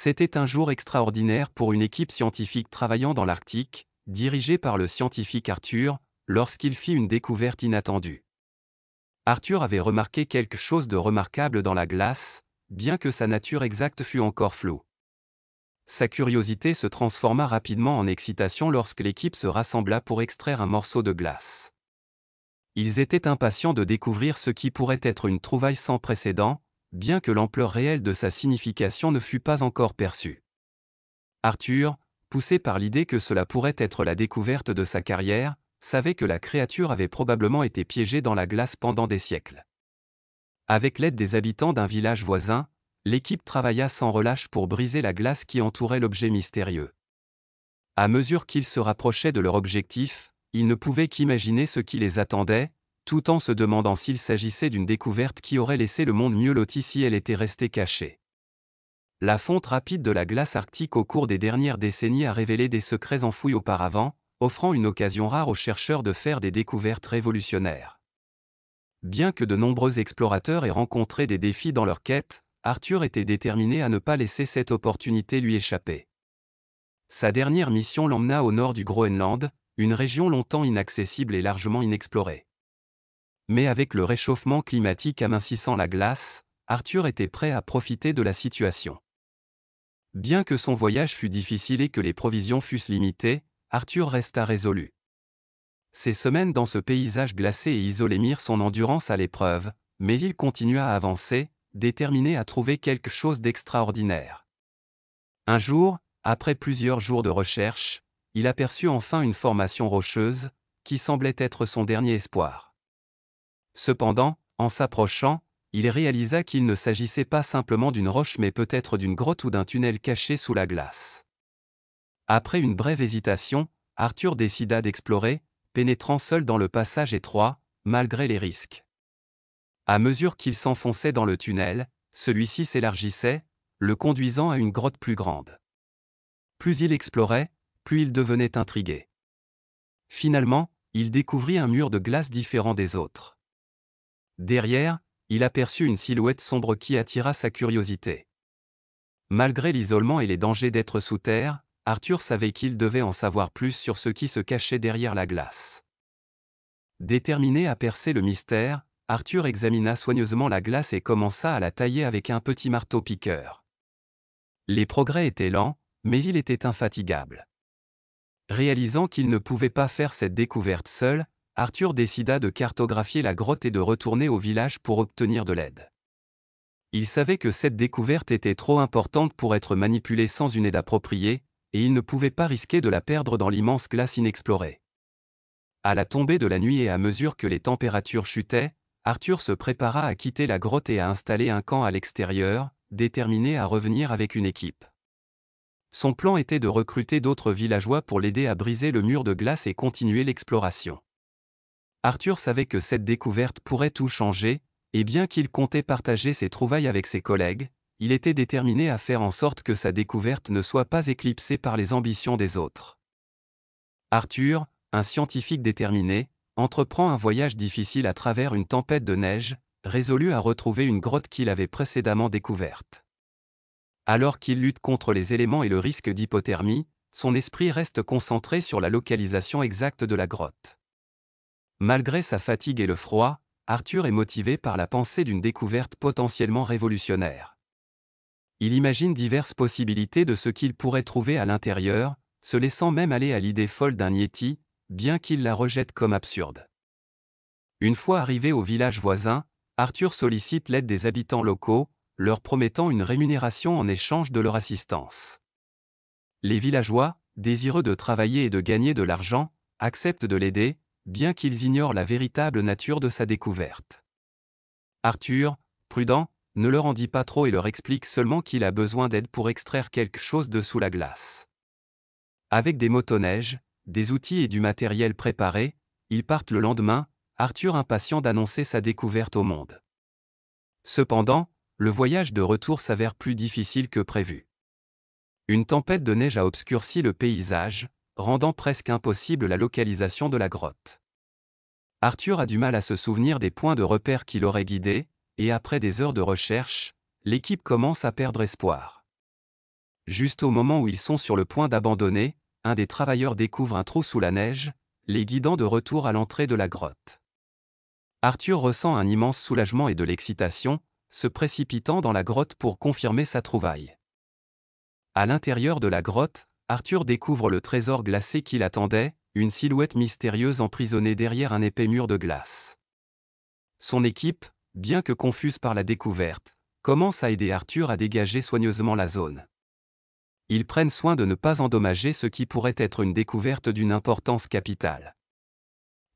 C'était un jour extraordinaire pour une équipe scientifique travaillant dans l'Arctique, dirigée par le scientifique Arthur, lorsqu'il fit une découverte inattendue. Arthur avait remarqué quelque chose de remarquable dans la glace, bien que sa nature exacte fût encore floue. Sa curiosité se transforma rapidement en excitation lorsque l'équipe se rassembla pour extraire un morceau de glace. Ils étaient impatients de découvrir ce qui pourrait être une trouvaille sans précédent, bien que l'ampleur réelle de sa signification ne fût pas encore perçue. Arthur, poussé par l'idée que cela pourrait être la découverte de sa carrière, savait que la créature avait probablement été piégée dans la glace pendant des siècles. Avec l'aide des habitants d'un village voisin, l'équipe travailla sans relâche pour briser la glace qui entourait l'objet mystérieux. À mesure qu'ils se rapprochaient de leur objectif, ils ne pouvaient qu'imaginer ce qui les attendait, tout en se demandant s'il s'agissait d'une découverte qui aurait laissé le monde mieux loti si elle était restée cachée. La fonte rapide de la glace arctique au cours des dernières décennies a révélé des secrets enfouis auparavant, offrant une occasion rare aux chercheurs de faire des découvertes révolutionnaires. Bien que de nombreux explorateurs aient rencontré des défis dans leur quête, Arthur était déterminé à ne pas laisser cette opportunité lui échapper. Sa dernière mission l'emmena au nord du Groenland, une région longtemps inaccessible et largement inexplorée. Mais avec le réchauffement climatique amincissant la glace, Arthur était prêt à profiter de la situation. Bien que son voyage fût difficile et que les provisions fussent limitées, Arthur resta résolu. Ses semaines dans ce paysage glacé et isolé mirent son endurance à l'épreuve, mais il continua à avancer, déterminé à trouver quelque chose d'extraordinaire. Un jour, après plusieurs jours de recherche, il aperçut enfin une formation rocheuse, qui semblait être son dernier espoir. Cependant, en s'approchant, il réalisa qu'il ne s'agissait pas simplement d'une roche mais peut-être d'une grotte ou d'un tunnel caché sous la glace. Après une brève hésitation, Arthur décida d'explorer, pénétrant seul dans le passage étroit, malgré les risques. À mesure qu'il s'enfonçait dans le tunnel, celui-ci s'élargissait, le conduisant à une grotte plus grande. Plus il explorait, plus il devenait intrigué. Finalement, il découvrit un mur de glace différent des autres. Derrière, il aperçut une silhouette sombre qui attira sa curiosité. Malgré l'isolement et les dangers d'être sous terre, Arthur savait qu'il devait en savoir plus sur ce qui se cachait derrière la glace. Déterminé à percer le mystère, Arthur examina soigneusement la glace et commença à la tailler avec un petit marteau-piqueur. Les progrès étaient lents, mais il était infatigable. Réalisant qu'il ne pouvait pas faire cette découverte seul, Arthur décida de cartographier la grotte et de retourner au village pour obtenir de l'aide. Il savait que cette découverte était trop importante pour être manipulée sans une aide appropriée, et il ne pouvait pas risquer de la perdre dans l'immense glace inexplorée. À la tombée de la nuit et à mesure que les températures chutaient, Arthur se prépara à quitter la grotte et à installer un camp à l'extérieur, déterminé à revenir avec une équipe. Son plan était de recruter d'autres villageois pour l'aider à briser le mur de glace et continuer l'exploration. Arthur savait que cette découverte pourrait tout changer, et bien qu'il comptait partager ses trouvailles avec ses collègues, il était déterminé à faire en sorte que sa découverte ne soit pas éclipsée par les ambitions des autres. Arthur, un scientifique déterminé, entreprend un voyage difficile à travers une tempête de neige, résolu à retrouver une grotte qu'il avait précédemment découverte. Alors qu'il lutte contre les éléments et le risque d'hypothermie, son esprit reste concentré sur la localisation exacte de la grotte. Malgré sa fatigue et le froid, Arthur est motivé par la pensée d'une découverte potentiellement révolutionnaire. Il imagine diverses possibilités de ce qu'il pourrait trouver à l'intérieur, se laissant même aller à l'idée folle d'un Yéti, bien qu'il la rejette comme absurde. Une fois arrivé au village voisin, Arthur sollicite l'aide des habitants locaux, leur promettant une rémunération en échange de leur assistance. Les villageois, désireux de travailler et de gagner de l'argent, acceptent de l'aider, bien qu'ils ignorent la véritable nature de sa découverte. Arthur, prudent, ne leur en dit pas trop et leur explique seulement qu'il a besoin d'aide pour extraire quelque chose de sous la glace. Avec des motoneiges, des outils et du matériel préparé, ils partent le lendemain, Arthur impatient d'annoncer sa découverte au monde. Cependant, le voyage de retour s'avère plus difficile que prévu. Une tempête de neige a obscurci le paysage, rendant presque impossible la localisation de la grotte. Arthur a du mal à se souvenir des points de repère qui l'auraient guidé, et après des heures de recherche, l'équipe commence à perdre espoir. Juste au moment où ils sont sur le point d'abandonner, un des travailleurs découvre un trou sous la neige, les guidant de retour à l'entrée de la grotte. Arthur ressent un immense soulagement et de l'excitation, se précipitant dans la grotte pour confirmer sa trouvaille. À l'intérieur de la grotte, Arthur découvre le trésor glacé qui l'attendait, une silhouette mystérieuse emprisonnée derrière un épais mur de glace. Son équipe, bien que confuse par la découverte, commence à aider Arthur à dégager soigneusement la zone. Ils prennent soin de ne pas endommager ce qui pourrait être une découverte d'une importance capitale.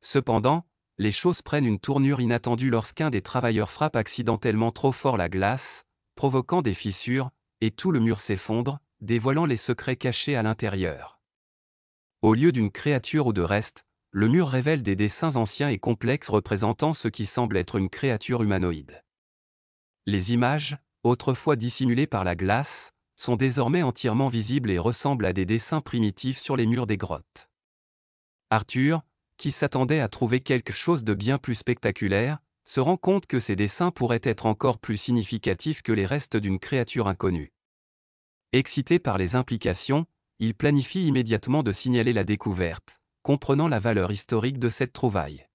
Cependant, les choses prennent une tournure inattendue lorsqu'un des travailleurs frappe accidentellement trop fort la glace, provoquant des fissures, et tout le mur s'effondre, dévoilant les secrets cachés à l'intérieur. Au lieu d'une créature ou de reste, le mur révèle des dessins anciens et complexes représentant ce qui semble être une créature humanoïde. Les images, autrefois dissimulées par la glace, sont désormais entièrement visibles et ressemblent à des dessins primitifs sur les murs des grottes. Arthur, qui s'attendait à trouver quelque chose de bien plus spectaculaire, se rend compte que ces dessins pourraient être encore plus significatifs que les restes d'une créature inconnue. Excité par les implications, il planifie immédiatement de signaler la découverte, comprenant la valeur historique de cette trouvaille.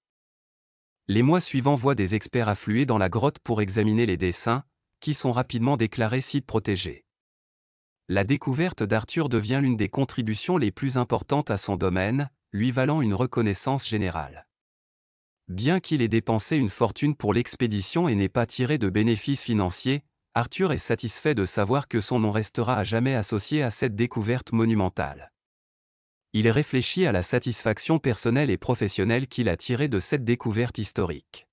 Les mois suivants voient des experts affluer dans la grotte pour examiner les dessins, qui sont rapidement déclarés site protégé. La découverte d'Arthur devient l'une des contributions les plus importantes à son domaine, lui valant une reconnaissance générale. Bien qu'il ait dépensé une fortune pour l'expédition et n'ait pas tiré de bénéfices financiers, Arthur est satisfait de savoir que son nom restera à jamais associé à cette découverte monumentale. Il réfléchit à la satisfaction personnelle et professionnelle qu'il a tirée de cette découverte historique.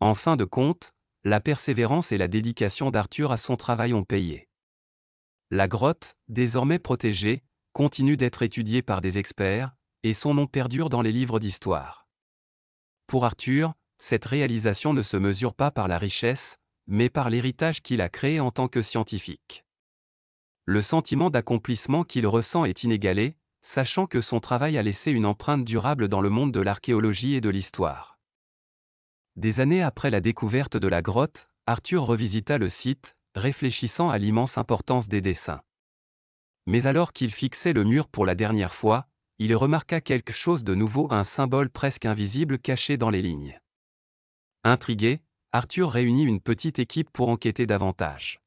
En fin de compte, la persévérance et la dédication d'Arthur à son travail ont payé. La grotte, désormais protégée, continue d'être étudiée par des experts, et son nom perdure dans les livres d'histoire. Pour Arthur, cette réalisation ne se mesure pas par la richesse, mais par l'héritage qu'il a créé en tant que scientifique. Le sentiment d'accomplissement qu'il ressent est inégalé, sachant que son travail a laissé une empreinte durable dans le monde de l'archéologie et de l'histoire. Des années après la découverte de la grotte, Arthur revisita le site, réfléchissant à l'immense importance des dessins. Mais alors qu'il fixait le mur pour la dernière fois, il remarqua quelque chose de nouveau, un symbole presque invisible caché dans les lignes. Intrigué, Arthur réunit une petite équipe pour enquêter davantage.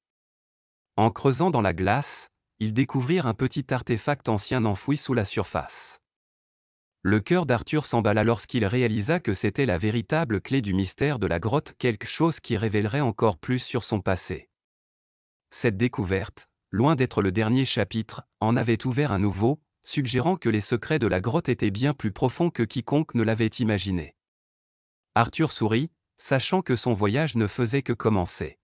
En creusant dans la glace, ils découvrirent un petit artefact ancien enfoui sous la surface. Le cœur d'Arthur s'emballa lorsqu'il réalisa que c'était la véritable clé du mystère de la grotte, quelque chose qui révélerait encore plus sur son passé. Cette découverte, loin d'être le dernier chapitre, en avait ouvert un nouveau, suggérant que les secrets de la grotte étaient bien plus profonds que quiconque ne l'avait imaginé. Arthur sourit, sachant que son voyage ne faisait que commencer.